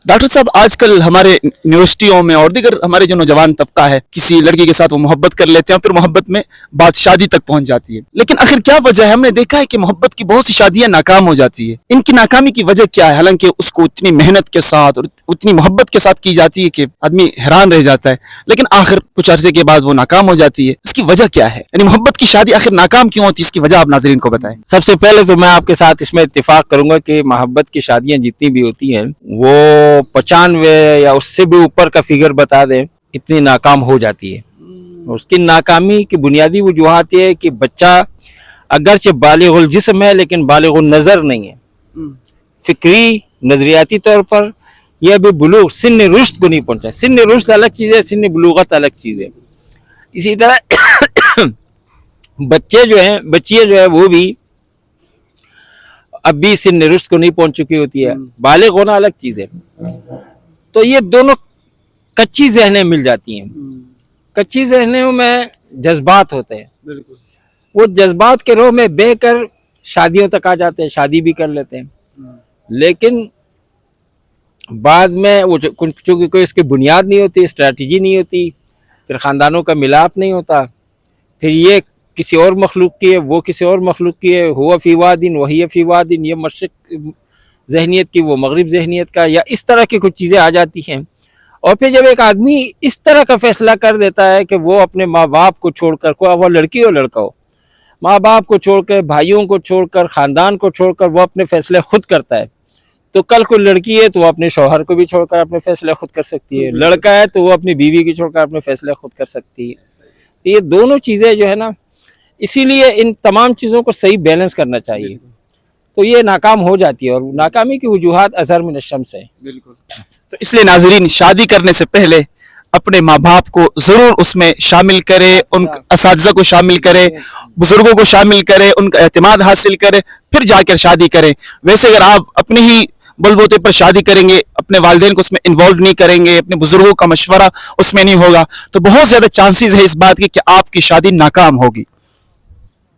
Doctor साहब, आजकल हमारे यूनिवर्सिटियों में और दीगर हमारे जो नौजवान तबका है, किसी लड़की के साथ वो मोहब्बत कर लेते हैं और फिर मोहब्बत में बात शादी तक पहुंच जाती है। लेकिन आखिर क्या वजह है? हमने देखा है कि मोहब्बत की बहुत सी शादियां नाकाम हो जाती है। इनकी नाकामी की वजह क्या है? हालांकि उसको उतनी मेहनत के साथ और उतनी मोहब्बत के साथ की जाती है कि आदमी हैरान रह जाता है, लेकिन आखिर कुछ अरसे के बाद वो नाकाम हो जाती है। इसकी वजह क्या है? यानी मोहब्बत की शादी आखिर नाकाम क्यों होती है? इसकी वजह आप नाज़रीन को बताएं। सबसे पहले तो मैं आपके साथ इसमें इत्तेफाक करूंगा कि मोहब्बत की शादियां जितनी भी होती हैं वो 95 या उससे भी ऊपर का फिगर बता दें, इतनी नाकाम हो जाती है। उसकी नाकामी की बुनियादी वजूहात ये है कि बच्चा अगरचे बालिगुल जिस्म है लेकिन बालिगुल नज़र नहीं है। फिक्री नजरियाती तौर पर यह भी बुलूग सिन्न रुश्द को नहीं पहुंचा। सिन्न रुश्द अलग चीज़ है, सिन्न बुलूगत अलग चीज़ है। इसी तरह बच्चे जो हैं, बच्चियाँ जो है वो भी अब भी सिन्न रुश्द को नहीं पहुंच चुकी होती है। बालिग होना अलग चीज़ है। तो ये दोनों कच्ची ज़हनें मिल जाती हैं। कच्ची ज़हनों में जज्बात होते हैं, वो जज्बात के रोह में बहकर शादियों तक आ जाते हैं, शादी भी कर लेते हैं। लेकिन बाद में वो चूँकि कोई इसकी बुनियाद नहीं होती, स्ट्रेटजी नहीं होती, फिर ख़ानदानों का मिलाप नहीं होता, फिर ये किसी और मखलूक की है, वो किसी और मखलूक की है, हुआ फ़ी वादिन वही फ़ी वादिन, ये मशरिक़ जहनीत की वो मगरिब जहनीत का, या इस तरह की कुछ चीज़ें आ जाती हैं। और फिर जब एक आदमी इस तरह का फैसला कर देता है कि वो अपने माँ बाप को छोड़कर, कोई वो लड़की हो लड़का हो, माँ बाप को छोड़कर, भाइयों को छोड़कर, ख़ानदान को छोड़कर वो अपने फैसले खुद करता है, तो कल को लड़की है तो वो अपने शौहर को भी छोड़कर अपने फैसले खुद कर सकती है, लड़का है तो वो अपनी बीवी को छोड़कर अपने फैसले खुद कर सकती है। तो ये दोनों चीज़ें जो है ना, इसीलिए इन तमाम चीज़ों को सही बैलेंस करना चाहिए। तो ये नाकाम हो जाती है और नाकामी की वजूहात अज़हर मिन अश-शम्स है। बिल्कुल। तो इसलिए नाज़रीन, शादी करने से पहले अपने माँ बाप को ज़रूर उसमें शामिल करे, उन असातिज़ा को शामिल करे, बुजुर्गों को शामिल करे, उनका एतमाद हासिल करे, फिर जाकर शादी करें। वैसे अगर आप अपने ही बलबूते पर शादी करेंगे, अपने वालिदैन को उसमें इन्वॉल्व नहीं करेंगे, अपने बुजुर्गों का मशवरा उसमें नहीं होगा, तो बहुत ज़्यादा चांसेस है इस बात के कि आपकी शादी नाकाम होगी।